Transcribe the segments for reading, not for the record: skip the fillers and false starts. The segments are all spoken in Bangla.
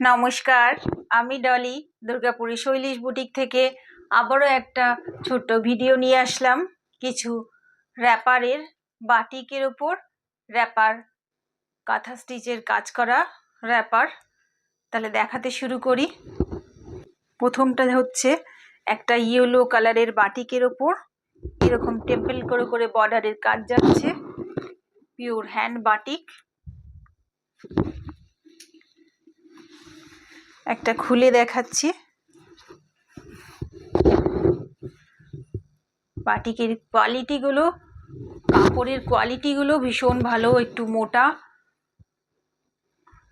নমস্কার, আমি ডলি দুর্গাপুরের শৈলীশ বুটিক থেকে আবারও একটা ছোট্ট ভিডিও নিয়ে আসলাম। কিছু র্যাপারের বাটিকের ওপর র্যাপার কাঁথা স্টিচের কাজ করা র্যাপার। তাহলে দেখাতে শুরু করি। প্রথমটা হচ্ছে একটা ইয়েলো কালারের বাটিকের ওপর এরকম টেম্পল করে করে বর্ডারের কাজ যাচ্ছে, পিওর হ্যান্ড বাটিক। একটা খুলে দেখাচ্ছি। বাটিকের কোয়ালিটিগুলো, কাপড়ের কোয়ালিটিগুলো ভীষণ ভালো, একটু মোটা,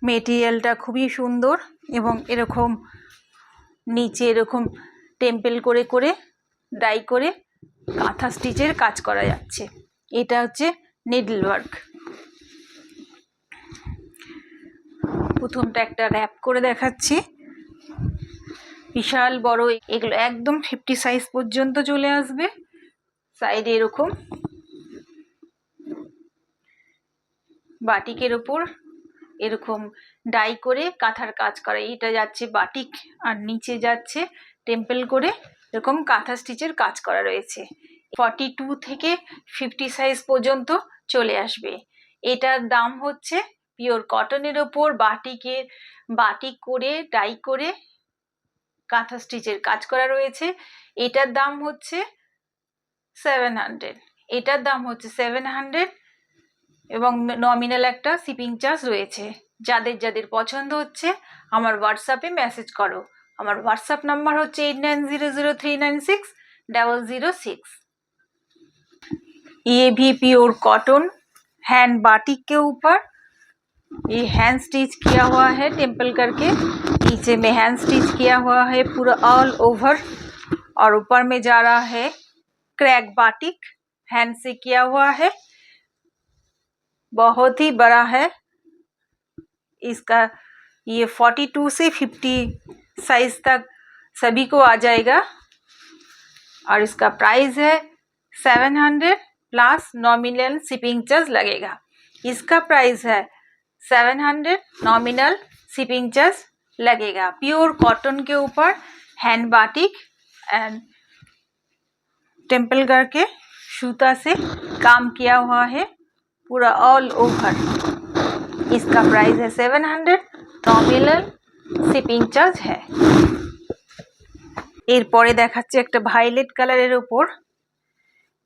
মেটেরিয়ালটা খুবই সুন্দর এবং এরকম নিচে এরকম টেম্পল করে করে ডাই করে কাঁথা স্টিচের কাজ করা যাচ্ছে। এটা হচ্ছে নিডল ওয়ার্ক। প্রথমটা একটা র্যাপ করে দেখাচ্ছি, বিশাল বড়, এগুলো একদম 50 সাইজ পর্যন্ত চলে আসবে। সাইডে এরকম বাটিকের ওপর এরকম ডাই করে কাঁথার কাজ করা, এটা যাচ্ছে বাটিক আর নিচে যাচ্ছে টেম্পল করে এরকম কাঁথা স্টিচের কাজ করা রয়েছে। 42 থেকে 50 সাইজ পর্যন্ত চলে আসবে। এটার দাম হচ্ছে পিওর কটনের ওপর বাটিক করে ডাই করে কাঁথা স্টিচের কাজ করা রয়েছে। এটার দাম হচ্ছে 700। এটার দাম হচ্ছে 700 এবং নমিনাল একটা শিপিং চার্জ রয়েছে। যাদের যাদের পছন্দ হচ্ছে আমার হোয়াটসঅ্যাপে মেসেজ করো। আমার হোয়াটসঅ্যাপ নাম্বার হচ্ছে 8900396006। ये भी प्योर कॉटन हैंड बाटिक के ऊपर ये हैंड स्टिच किया हुआ है, टेम्पल करके नीचे में हैंड स्टिच किया हुआ है पूरा ऑल ओवर, और ऊपर में जा रहा है क्रैक बाटिक, हैंड से किया हुआ है, बहुत ही बड़ा है। इसका ये 42 से 50 साइज तक सभी को आ जाएगा और इसका प्राइस है 700 प्लस नॉमिनल शिपिंग चार्ज लगेगा। इसका प्राइस है 700, नॉमिनल शिपिंग चार्ज लगेगा। प्योर कॉटन के ऊपर हैंड बाटिक एंड टेम्पल करके सूता से काम किया हुआ है पूरा ऑल ओवर। इसका प्राइस है 700, नॉमिनल शिपिंग चार्ज है। এরপরে দেখাচ্ছি একটা ভায়োলেট কালারের ওপর,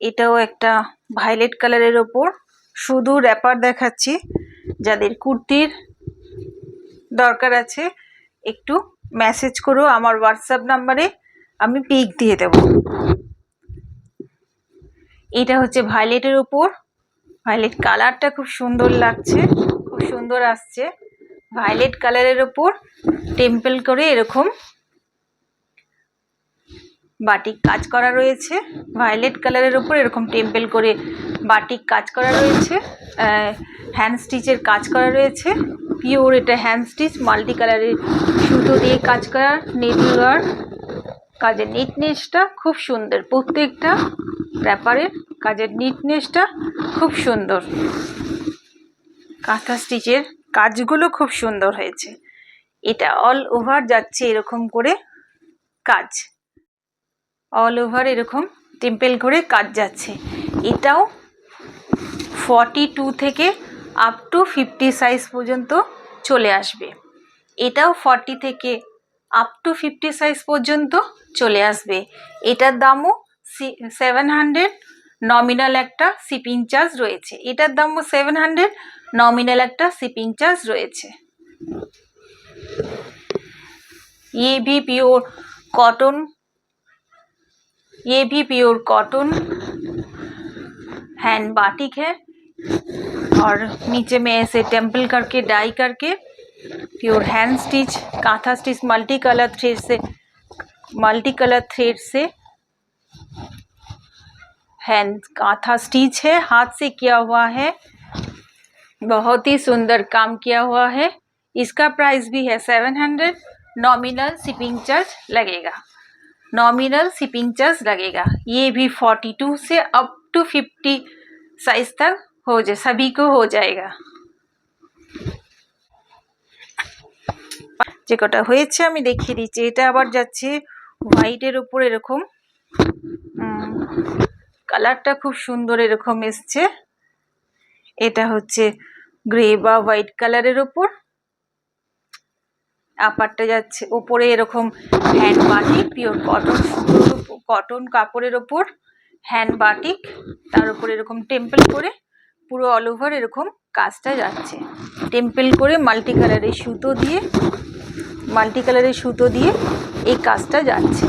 এটাও একটা ভায়োলেট কালারের ওপর শুধু র্যাপার দেখাচ্ছি। যাদের কুর্তির দরকার আছে একটু মেসেজ করো আমার হোয়াটসঅ্যাপ নাম্বারে, আমি পিক দিয়ে দেব। এটা হচ্ছে ভায়োলেটের ওপর, ভায়োলেট কালারটা খুব সুন্দর লাগছে, খুব সুন্দর আসছে। ভায়োলেট কালারের ওপর টেম্পল করে এরকম বাটিক কাজ করা রয়েছে। ভায়োলেট কালারের ওপর এরকম টেম্পল করে বাটিক কাজ করা রয়েছে, হ্যান্ড স্টিচের কাজ করা রয়েছে। পিওর এটা হ্যান্ড স্টিচ, মাল্টি কালারের সুতো দিয়ে কাজ করা নিডল ওয়ার্ক। কাজের নিটনেসটা খুব সুন্দর, প্রত্যেকটা র্যাপারের কাজের নিটনেসটা খুব সুন্দর। কাঁথা স্টিচের কাজগুলো খুব সুন্দর হয়েছে। এটা অল ওভার যাচ্ছে এরকম করে কাজ, অল ওভার এরকম টেম্পল করে কাজ যাচ্ছে। এটাও 42 থেকে আপ টু 50 সাইজ পর্যন্ত চলে আসবে। এটাও 40 থেকে আপ টু 50 সাইজ পর্যন্ত চলে আসবে। এটার দামও 700, নমিনাল একটা শিপিং চার্জ রয়েছে। এটার দামও 700, নমিনাল একটা শিপিং চার্জ রয়েছে। ये भी प्योर कॉटन हैंड बाटिक है और नीचे में ऐसे टेम्पल करके डाई करके pure hand stitch kantha stitch multi colour thread से हैंड कांथा स्टिच है, हाथ से किया हुआ है, बहुत ही सुंदर काम किया हुआ है। इसका प्राइस भी है 700, नॉमिनल शिपिंग चार्ज लगेगा, नॉमिनल शिपिंग चार्ज लगेगा। ये भी 42 से अप टू 50 साइज तक हो जाए, सभी को हो जाएगा। যে কটা হয়েছে আমি দেখিয়ে দিচ্ছি। এটা আবার যাচ্ছে হোয়াইটের উপর, এরকম কালারটা খুব সুন্দর এরকম এসছে। এটা হচ্ছে গ্রে বা হোয়াইট কালারের উপর, আপারটা যাচ্ছে উপরে এরকম হ্যান্ড বাটিক, পিওর কটন কাপড়ের ওপর হ্যান্ড বাটিক, তার উপর এরকম টেম্পল করে পুরো অল ওভার এরকম কাজটা যাচ্ছে। টেম্পল করে মাল্টি কালারের সুতো দিয়ে এই কাজটা যাচ্ছে।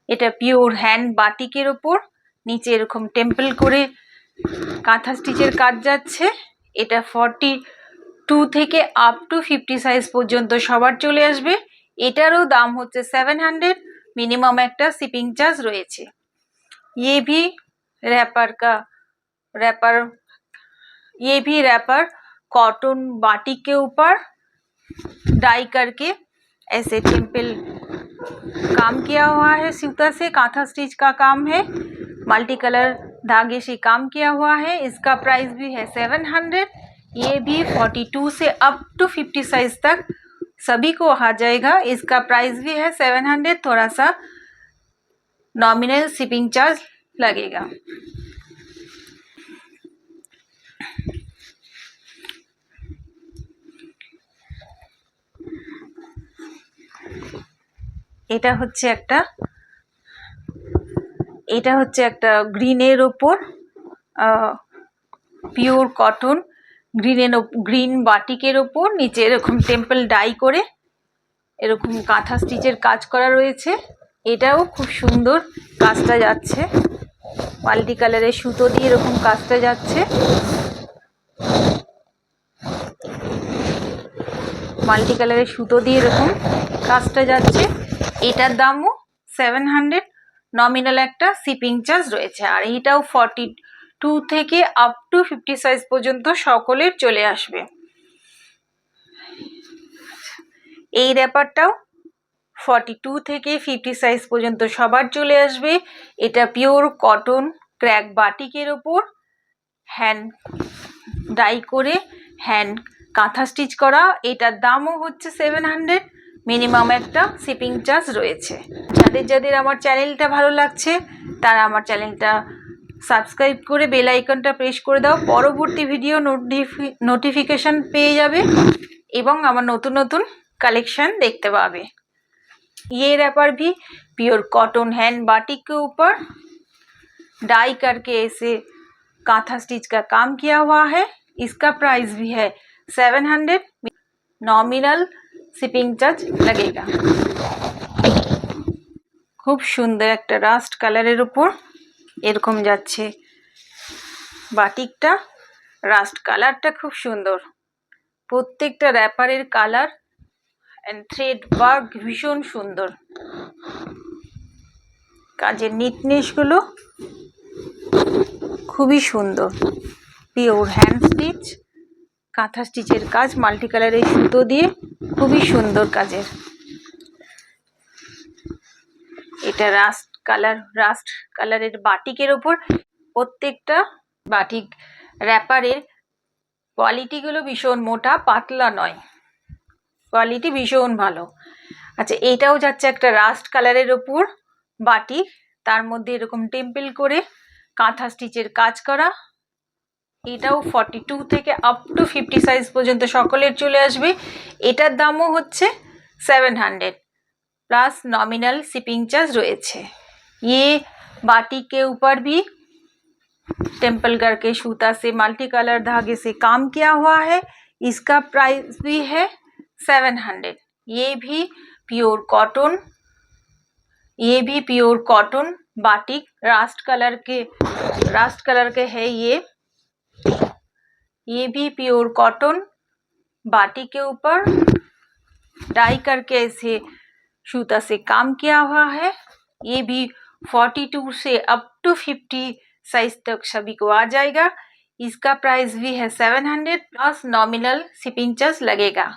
এটা পিওর হ্যান্ড বাটিকের ওপর নিচে এরকম টেম্পল করে কাঁথা স্টিচের কাজ যাচ্ছে। এটা 42 থেকে আপ টু 50 সাইজ পর্যন্ত সবার চলে আসবে। এটারও দাম হচ্ছে 700, मिनिमम একটা শিপিং চার্জ রয়েছে। ये भी रैपर कॉटन बाटिक के ऊपर डाई करके ऐसे टेम्पल काम किया हुआ है, सूता से कांथा स्टिच का काम है, मल्टी कलर धागे से काम किया हुआ है। इसका प्राइस भी है 700। ये भी 42 से अप टू 50 साइज तक सभी को आ जाएगा। इसका प्राइस भी है 700, थोड़ा सा नॉमिनल शिपिंग चार्ज लगेगा। এটা হচ্ছে একটা গ্রিনের ওপর পিওর কটন গ্রিন বাটিকের ওপর নিচে এরকম টেম্পল ডাই করে এরকম কাঁথা স্টিচের কাজ করা রয়েছে। এটাও খুব সুন্দর কাজটা যাচ্ছে, মাল্টি কালারের সুতো দিয়ে এরকম কাজটা যাচ্ছে। এটার দামও 700, নমিনাল একটা শিপিং চার্জ রয়েছে। আর এটাও 42 থেকে আপ টু 50 সাইজ পর্যন্ত সকলের চলে আসবে। এই র্যাপারটাও 42 থেকে 50 সাইজ পর্যন্ত সবার চলে আসবে। এটা পিওর কটন ক্র্যাক বাটিকের ওপর হ্যান্ড ডাই করে হ্যান্ড কাঁথা স্টিচ করা। এটার দামও হচ্ছে 700, মিনিমাম একটা শিপিং চার্জ রয়েছে। যাদের আমার চ্যানেলটা ভালো লাগছে তারা আমার চ্যানেলটা সাবস্ক্রাইব করে বেল আইকনটা প্রেস করে দাও, পরবর্তী ভিডিও নোটিফিকেশন পেয়ে যাবে এবং আমার নতুন कलेक्शन देखते पावे। ये रैपर भी प्योर कॉटन हैंड बाटिक के ऊपर डाई करके ऐसे कांथा स्टिच का काम किया हुआ है। इसका प्राइस भी है 700, नॉमिनल शिपिंग चार्ज लगेगा। खूब सुंदर एक रास्ट कलर ऊपर एरकम जाच्छे बाटिकटा, रास्ट कलरटा खूब सुंदर, प्रत्येकटा रैपारेर कलर एंड थ्रेड वर्क भीषण सुंदर, काजेर नीटनेसगुलो खूबी सुंदर, पिओर हैंड स्टिच काँथा स्टिचेर काज माल्टी कालारेर सुतो दिए खूबी सुंदर काजेर। এটা রাস্ট কালারের বাটিকের ওপর, প্রত্যেকটা বাটিক র‍্যাপারের কোয়ালিটিগুলো ভীষণ মোটা পাতলা নয়, কোয়ালিটি ভীষণ ভালো। আচ্ছা, এটাও যাচ্ছে একটা রাস্ট কালারের ওপর বাটিক, তার মধ্যে এরকম টেম্পল করে কাঁথা স্টিচের কাজ করা। এটাও 42 থেকে আপ টু 50 সাইজ পর্যন্ত সকলের চলে আসবে। এটার দামও হচ্ছে 700 प्लस नॉमिनल शिपिंग चार्ज रही। ये बाटिक के ऊपर भी टेम्पल करके सूता से मल्टी कलर धागे से काम किया हुआ है। इसका प्राइस भी है 700। ये भी pure cotton batik Rust colour के है। ये भी प्योर कॉटन बाटिक के ऊपर डाई करके ऐसे सूता से काम किया हुआ है। ये भी 42 से अप टू 50 साइज तक सभी को आ जाएगा। इसका प्राइस भी है 700 प्लस नॉमिनल शिपिंग चार्ज लगेगा।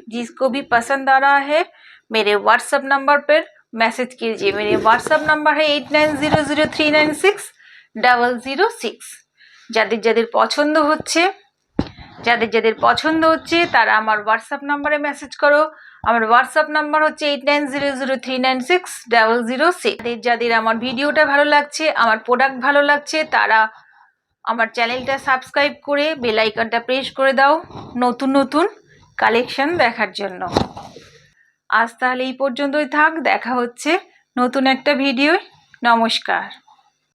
जिसको भी पसंद आ रहा है मेरे व्हाट्सएप नंबर पर मैसेज कीजिए। मेरे व्हाट्सएप नंबर है 8900396006। যাদের যাদের পছন্দ হচ্ছে তারা আমার হোয়াটসঅ্যাপ নাম্বারে মেসেজ করো। আমার হোয়াটসঅ্যাপ নাম্বার হচ্ছে 8900396006। যাদের আমার ভিডিওটা ভালো লাগছে, আমার প্রোডাক্ট ভালো লাগছে, তারা আমার চ্যানেলটা সাবস্ক্রাইব করে বেল আইকনটা প্রেস করে দাও নতুন নতুন কালেকশন দেখার জন্য। আজ তাহলে এই পর্যন্তই থাক, দেখা হচ্ছে নতুন একটা ভিডিও। নমস্কার।